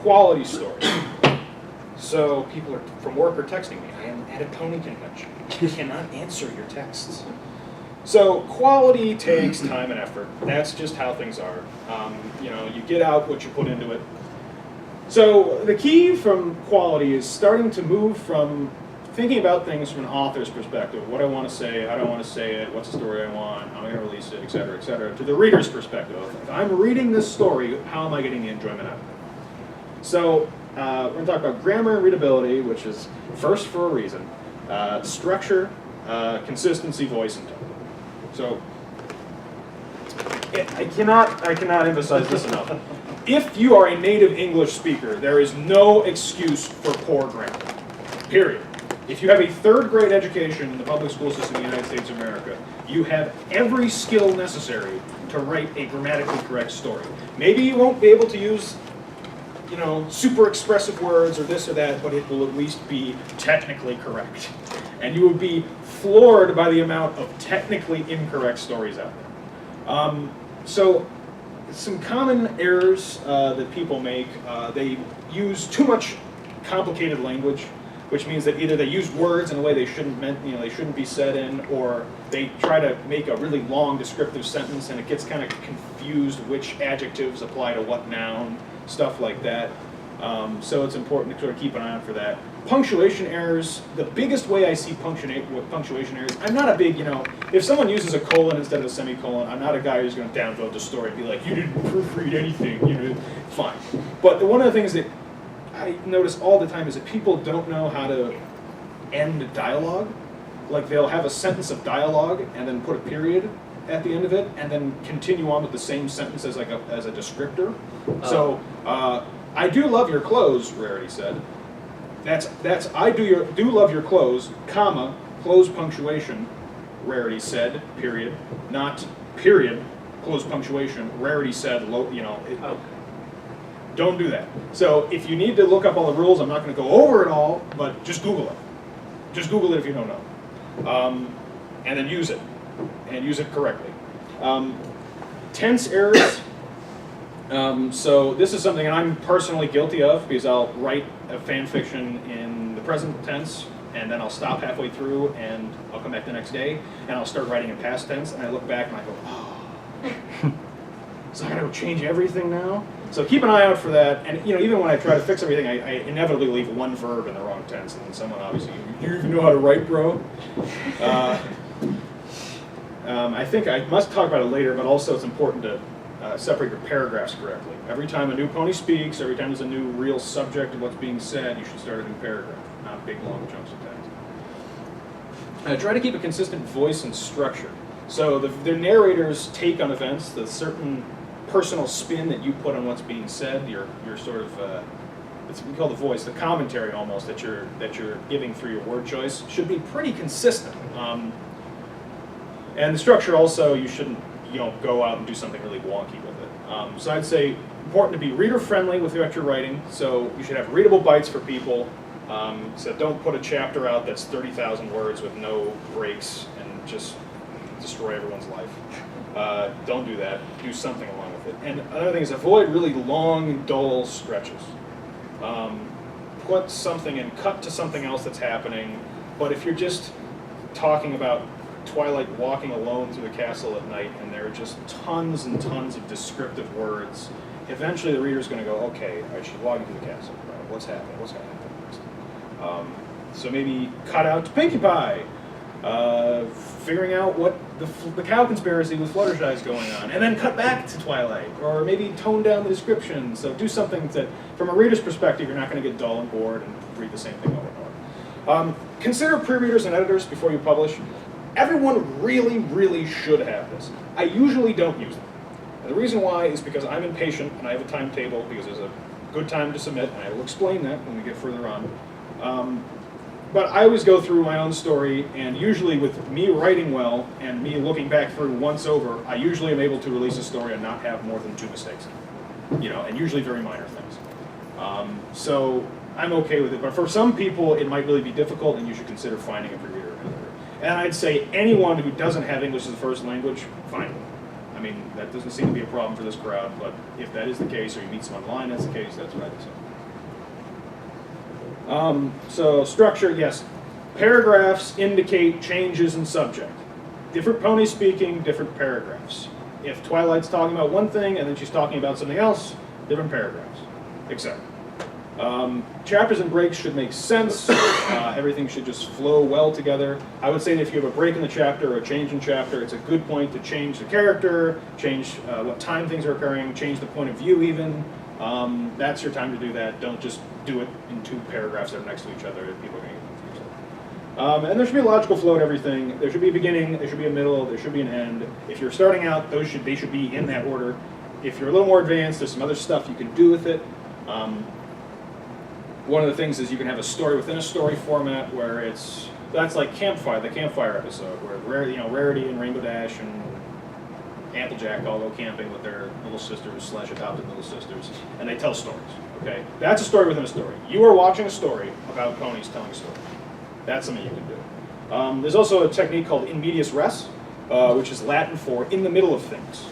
quality story. So people are, from work are texting me, I am at a pony convention. I cannot answer your texts. So quality takes time and effort. That's just how things are. You know, you get out what you put into it. So the key from quality is starting to move from thinking about things from an author's perspective, what I want to say, how do I want to say it, what's the story I want, how am I going to release it, et cetera, to the reader's perspective. If I'm reading this story, how am I getting the enjoyment out of it? So we're going to talk about grammar and readability, which is first for a reason, structure, consistency, voice, and tone. So I cannot emphasize this enough. If you are a native English speaker, there is no excuse for poor grammar, period. If you have a third grade education in the public school system in the United States of America, you have every skill necessary to write a grammatically correct story. Maybe you won't be able to use, you know, super expressive words or this or that, but it will at least be technically correct. And you will be floored by the amount of technically incorrect stories out there. So some common errors that people make, they use too much complicated language, which means that either they use words in a way they shouldn't be said in, or they try to make a really long descriptive sentence and it gets kind of confused which adjectives apply to what noun, stuff like that. So it's important to sort of keep an eye out for that. Punctuation errors, the biggest way I see punctuation errors, I'm not a big, if someone uses a colon instead of a semicolon, I'm not a guy who's going to downvote the story and be like, you didn't proofread anything, fine. But one of the things that I notice all the time is that people don't know how to end dialogue. Like they'll have a sentence of dialogue and then put a period at the end of it and then continue on with the same sentence as as a descriptor. So, I do love your clothes, Rarity said. That's I do love your clothes, comma, close punctuation, Rarity said, period. Not period, close punctuation, Rarity said, don't do that. So if you need to look up all the rules, I'm not going to go over it all, but just Google it. Just Google it if you don't know. And then use it, and use it correctly. Tense errors. So this is something I'm personally guilty of because I'll write a fan fiction in the present tense and then I'll stop halfway through and I'll come back the next day and I'll start writing in past tense and I look back and I go, oh, so I gotta go change everything now? So keep an eye out for that, and even when I try to fix everything, I inevitably leave one verb in the wrong tense, and then someone obviously, you even know how to write, bro? I think I must talk about it later, but also it's important to separate your paragraphs correctly. Every time a new pony speaks, every time there's a new real subject of what's being said, you should start a new paragraph, not big long chunks of text. Try to keep a consistent voice and structure. So the narrator's take on events, the certain personal spin that you put on what's being said, your sort of it's what we call the voice, the commentary almost that you're giving through your word choice should be pretty consistent. And the structure also, you shouldn't go out and do something really wonky with it. So I'd say important to be reader friendly with what you're writing. So you should have readable bites for people. So don't put a chapter out that's 30,000 words with no breaks and just destroy everyone's life. Don't do that. Do something along with it. And another thing is avoid really long, dull stretches. Put something and cut to something else that's happening. But if you're just talking about Twilight walking alone through the castle at night and there are just tons and tons of descriptive words, eventually the reader's going to go, okay, all right, she's walking through the castle. Right, what's happening? What's going to happen next? So maybe cut out to Pinkie Pie. Figuring out what the cow conspiracy with Fluttershy is going on, and then cut back to Twilight, or maybe tone down the description. So do something that, from a reader's perspective, you're not going to get dull and bored and read the same thing over and over. Consider pre-readers and editors before you publish. Everyone really, really should have this. I usually don't use them. And the reason why is because I'm impatient and I have a timetable because there's a good time to submit, and I will explain that when we get further on. But I always go through my own story, and usually with me writing well and me looking back through once over, I usually am able to release a story and not have more than 2 mistakes in it, and usually very minor things. So I'm okay with it, but for some people it might really be difficult, and you should consider finding a pre-reader. And I'd say anyone who doesn't have English as a first language, fine. I mean, that doesn't seem to be a problem for this crowd, but if that is the case, or you meet someone online that's the case, that's what I'd say. So structure, yes. Paragraphs indicate changes in subject. Different ponies speaking, different paragraphs. If Twilight's talking about one thing and then she's talking about something else, different paragraphs, etc. Chapters and breaks should make sense. Everything should just flow well together. I would say that if you have a break in the chapter or a change in chapter, it's a good point to change the character, change what time things are occurring, change the point of view even. That's your time to do that. Don't just do it in 2 paragraphs that are next to each other. People are going to get confused. And there should be a logical flow to everything. There should be a beginning, there should be a middle, there should be an end. If you're starting out, they should be in that order. If you're a little more advanced, there's some other stuff you can do with it. One of the things is you can have a story within a story format where that's like the campfire episode, where Rarity and Rainbow Dash and Applejack all go camping with their little sisters / adopted little sisters, and they tell stories. Okay, that's a story within a story. You are watching a story about ponies telling a story. That's something you can do. There's also a technique called in medias res, which is Latin for in the middle of things.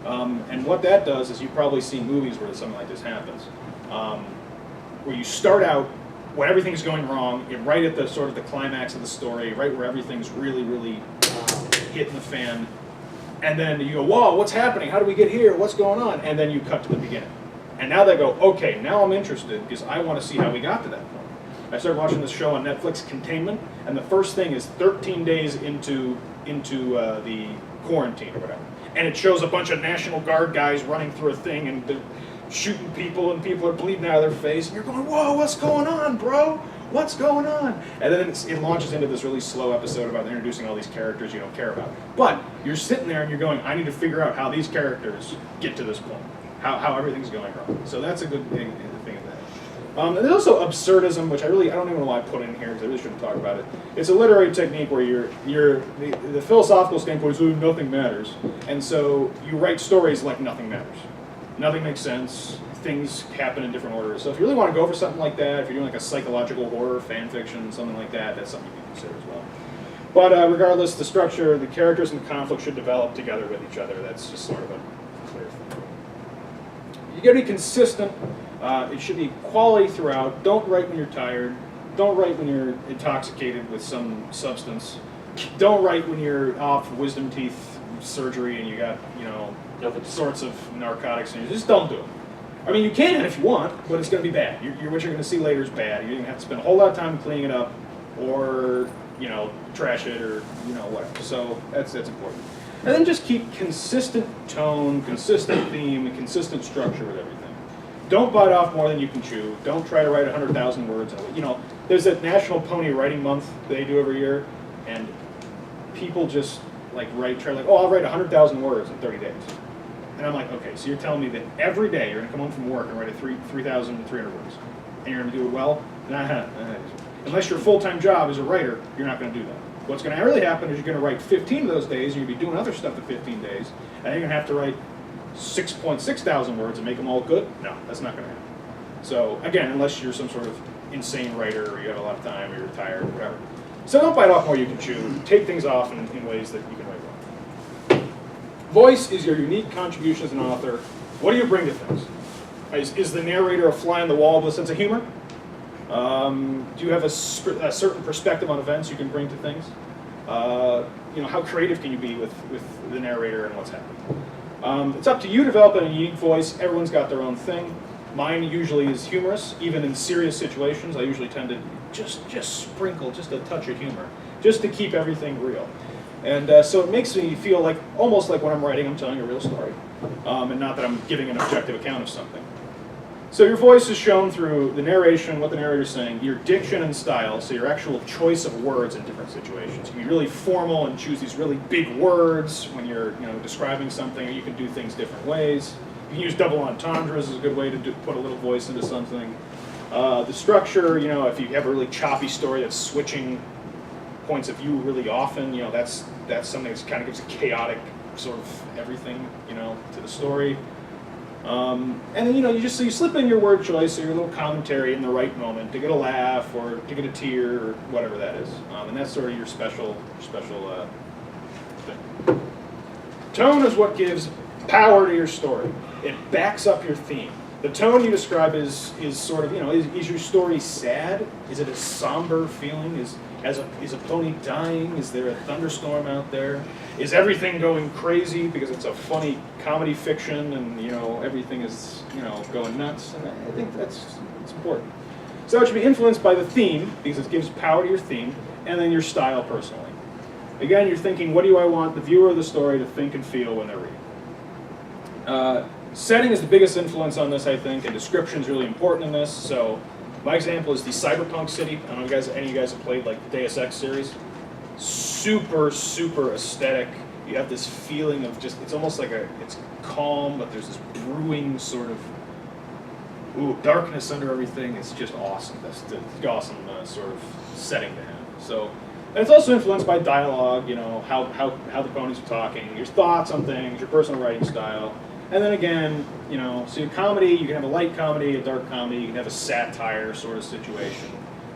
And what that does is you've probably seen movies where something like this happens. Where you start out when everything's going wrong, you're right at the sort of the climax of the story, right where everything's really, really hitting the fan, and then you go, whoa, what's happening? How do we get here? What's going on? And then you cut to the beginning. And now they go, okay, now I'm interested because I want to see how we got to that point. I started watching this show on Netflix, Containment, and the first thing is 13 days into the quarantine or whatever. And it shows a bunch of National Guard guys running through a thing and shooting people, and people are bleeding out of their face, and you're going, whoa, what's going on, bro? What's going on? And then it launches into this really slow episode about introducing all these characters you don't care about. But you're sitting there and you're going, I need to figure out how these characters get to this point, how everything's going wrong. So that's a good thing of that. And there's also absurdism, which I don't even know why I put in here, because I really shouldn't talk about it. It's a literary technique where the philosophical standpoint is nothing matters, and so you write stories like nothing matters. Nothing makes sense. Things happen in different orders. So if you really want to go for something like that, if you're doing like a psychological horror fan fiction, something like that, that's something you can consider as well. But regardless, the structure, the characters and the conflict should develop together with each other. That's just sort of a clear thing. You got to be consistent. It should be quality throughout. Don't write when you're tired. Don't write when you're intoxicated with some substance. Don't write when you're off wisdom teeth surgery and you got, sorts of narcotics. And just don't do it. I mean, you can if you want, but it's going to be bad. What you're going to see later is bad. You're going to have to spend a whole lot of time cleaning it up, or trash it, or whatever. So that's important. And then just keep consistent tone, consistent theme, and consistent structure with everything. Don't bite off more than you can chew. Don't try to write 100,000 words. There's that National Pony Writing Month they do every year, and people just I'll write 100,000 words in 30 days. And I'm like, okay, so you're telling me that every day you're going to come home from work and write 3,300 words, and you're going to do it well? Unless your full-time job is a writer, you're not going to do that. What's going to really happen is you're going to write 15 of those days, and you're going to be doing other stuff for 15 days, and then you're going to have to write 6.6 thousand words and make them all good? No, that's not going to happen. So, again, unless you're some sort of insane writer, or you have a lot of time, or you're retired, or whatever. So don't bite off more you can chew. Take things off in ways that you can write well. Voice is your unique contribution as an author. What do you bring to things? Is the narrator a fly on the wall with a sense of humor? Do you have a certain perspective on events you can bring to things? How creative can you be with the narrator and what's happening? It's up to you to develop a unique voice. Everyone's got their own thing. Mine usually is humorous. Even in serious situations, I usually tend to just sprinkle just a touch of humor, just to keep everything real. And so it makes me feel almost like when I'm writing, I'm telling a real story, and not that I'm giving an objective account of something. So your voice is shown through the narration, what the narrator's saying, your diction and style, so your actual choice of words in different situations. You can be really formal and choose these really big words when you're describing something, or you can do things different ways. You can use double entendres as a good way to put a little voice into something. The structure, if you have a really choppy story that's switching points of view really often, that's something that kind of gives a chaotic sort of everything, to the story. And then, you slip in your word choice or your little commentary in the right moment to get a laugh or to get a tear or whatever that is. And that's sort of your special thing. Tone is what gives power to your story. It backs up your theme. The tone you describe is sort of, is your story sad? Is it a somber feeling? Is a pony dying? Is there a thunderstorm out there? Is everything going crazy because it's a funny comedy fiction and, everything is, going nuts? And I think it's important. So it should be influenced by the theme, because it gives power to your theme, and then your style personally. Again, you're thinking, what do I want the viewer of the story to think and feel when they're reading? Setting is the biggest influence on this, I think, and description is really important in this. So my example is the cyberpunk city. I don't know if any of you guys have played like the Deus Ex series. Super, super aesthetic. You have this feeling of it's almost like it's calm, but there's this brewing sort of darkness under everything. It's just awesome. That's the awesome sort of setting to have. So, and it's also influenced by dialogue, how the ponies are talking, your thoughts on things, your personal writing style. And then again, so your comedy, you can have a light comedy, a dark comedy, you can have a satire sort of situation.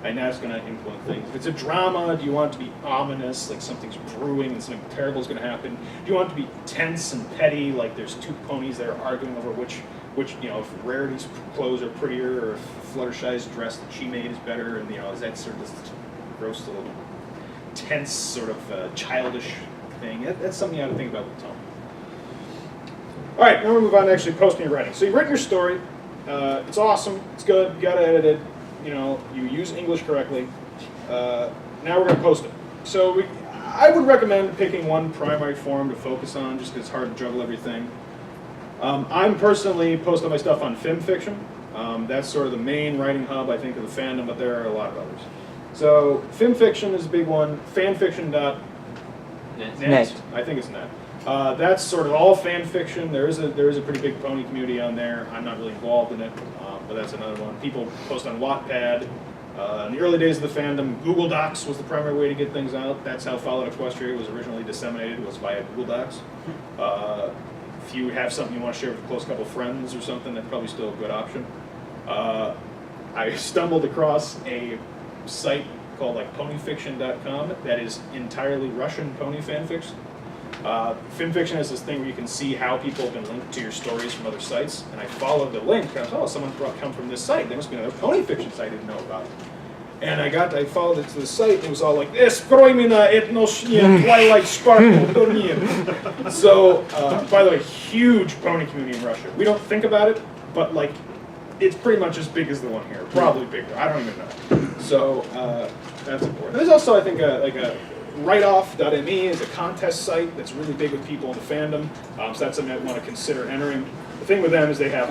And that's going to influence things. If it's a drama, do you want it to be ominous, like something's brewing and something terrible is going to happen? Do you want it to be tense and petty, like there's two ponies that are arguing over which if Rarity's clothes are prettier, or if Fluttershy's dress that she made is better, and is that sort of this gross little tense sort of childish thing? That's something you have to think about with tone. All right, now we'll move on to actually posting your writing. So you've written your story. It's awesome. It's good. You got to edit it. You use English correctly. Now we're going to post it. So I would recommend picking one primary forum to focus on, just because it's hard to juggle everything. I'm personally posting my stuff on FimFiction. That's sort of the main writing hub, I think, of the fandom, but there are a lot of others. So FimFiction is a big one. Fanfiction.net. I think it's net. That's sort of all fan fiction. There is a pretty big pony community on there. I'm not really involved in it, but that's another one. People post on Wattpad. In the early days of the fandom, Google Docs was the primary way to get things out. That's how Fallout Equestria was originally disseminated, was via Google Docs. If you have something you want to share with a close couple of friends or something, that's probably still a good option. I stumbled across a site called ponyfiction.com that is entirely Russian pony fanfics. FimFiction has this thing where you can see how people have been linked to your stories from other sites, and I followed the link, and I thought, someone come from this site. There must be another pony fiction site I didn't know about. And I followed it to the site, and it was all like, Esprojmina etnoshnia twilight sparkle dormir. So, by the way, huge pony community in Russia. We don't think about it, but it's pretty much as big as the one here. Probably bigger. I don't even know. So, that's important. There's also, I think, a writeoff.me is a contest site that's really big with people in the fandom. So that's something I want to consider entering. The thing with them is they have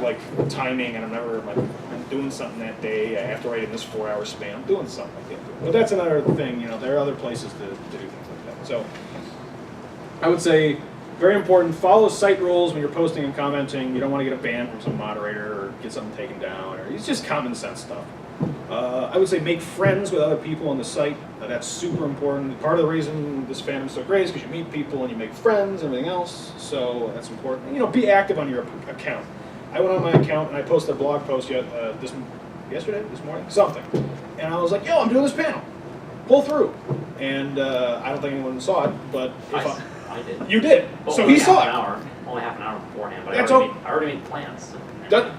timing, and I'm doing something that day. I have to write in this 4-hour span. I'm doing something. I can't do it. But that's another thing. There are other places to do things like that. So I would say very important. Follow site rules when you're posting and commenting. You don't want to get a ban from some moderator or get something taken down. It's just common sense stuff. I would say make friends with other people on the site. That's super important. Part of the reason this fandom's so great is because you meet people and you make friends and everything else. So that's important. Be active on your account. I went on my account and I posted a blog post this morning, something. And I was like, yo, I'm doing this panel. Pull through. And I don't think anyone saw it, but I did. You did. Well, so he saw it. Only half an hour beforehand, but I already made plans.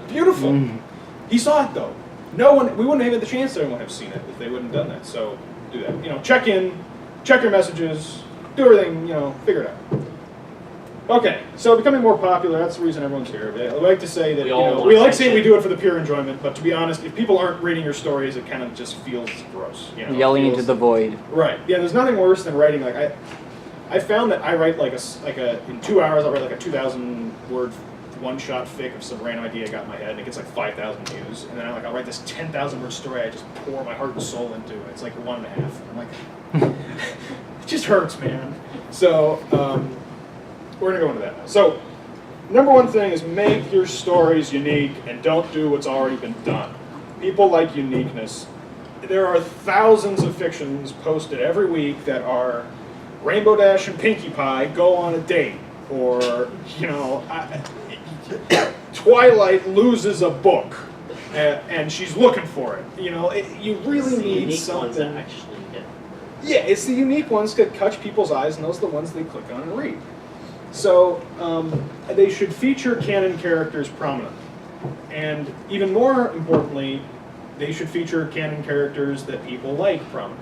Beautiful. Mm. He saw it though. We wouldn't have had the chance to everyone have seen it if they wouldn't have done that. So do that. Check in, check your messages, do everything, figure it out. Okay, so becoming more popular, that's the reason everyone's here. I like to say that, we like saying we do it for the pure enjoyment, but to be honest, if people aren't reading your stories, it kind of just feels gross. Yelling into the void. Right. Yeah, there's nothing worse than writing, I found that I write in 2 hours, I'll write a 2,000 word one-shot fic of some random idea I got in my head, and it gets 5,000 views, and then I'll write this 10,000 word story I just pour my heart and soul into, and it's 1.5. I'm like, it just hurts, man. So, we're going to go into that now. So, number one thing is make your stories unique and don't do what's already been done. People like uniqueness. There are thousands of fictions posted every week that are Rainbow Dash and Pinkie Pie go on a date, or, Twilight loses a book and she's looking for it. You really need something. Ones that actually get. Yeah, it's the unique ones that catch people's eyes, and those are the ones they click on and read. So they should feature canon characters prominently. And even more importantly, they should feature canon characters that people like from.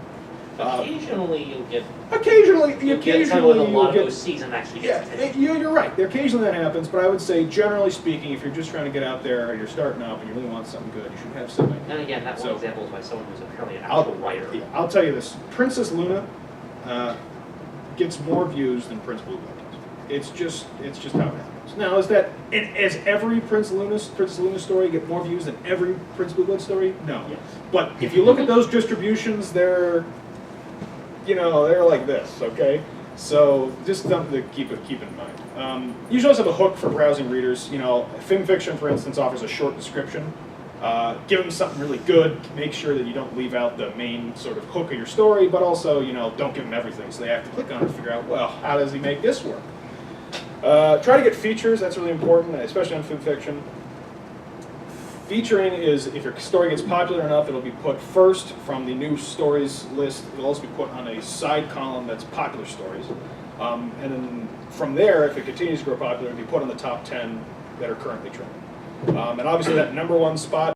Occasionally you'll get Occasionally, you'll get someone with a lot of get, those season actually yeah, gets it. you're right. Occasionally that happens, but I would say, generally speaking, if you're just trying to get out there and you're starting up and you really want something good, you should have somebody. And again, that one So- example is by someone who's apparently an actual writer. Yeah, I'll tell you this: Princess Luna gets more views than Prince Bluebell does. It's just how it happens. Now, is every Princess Luna story get more views than every Prince Bluebell story? No. Yes. But if you look at those distributions, they're like this, okay? So just something to keep in mind. You should also have a hook for browsing readers. FimFiction, for instance, offers a short description. Give them something really good. Make sure that you don't leave out the main sort of hook of your story, but also, don't give them everything, so they have to click on it to figure out, well, how does he make this work? Try to get features. That's really important, especially on FimFiction. Featuring is, if your story gets popular enough, it'll be put first from the new stories list. It'll also be put on a side column that's popular stories. And then from there, if it continues to grow popular, it'll be put on the top 10 that are currently trending. And obviously that #1 spot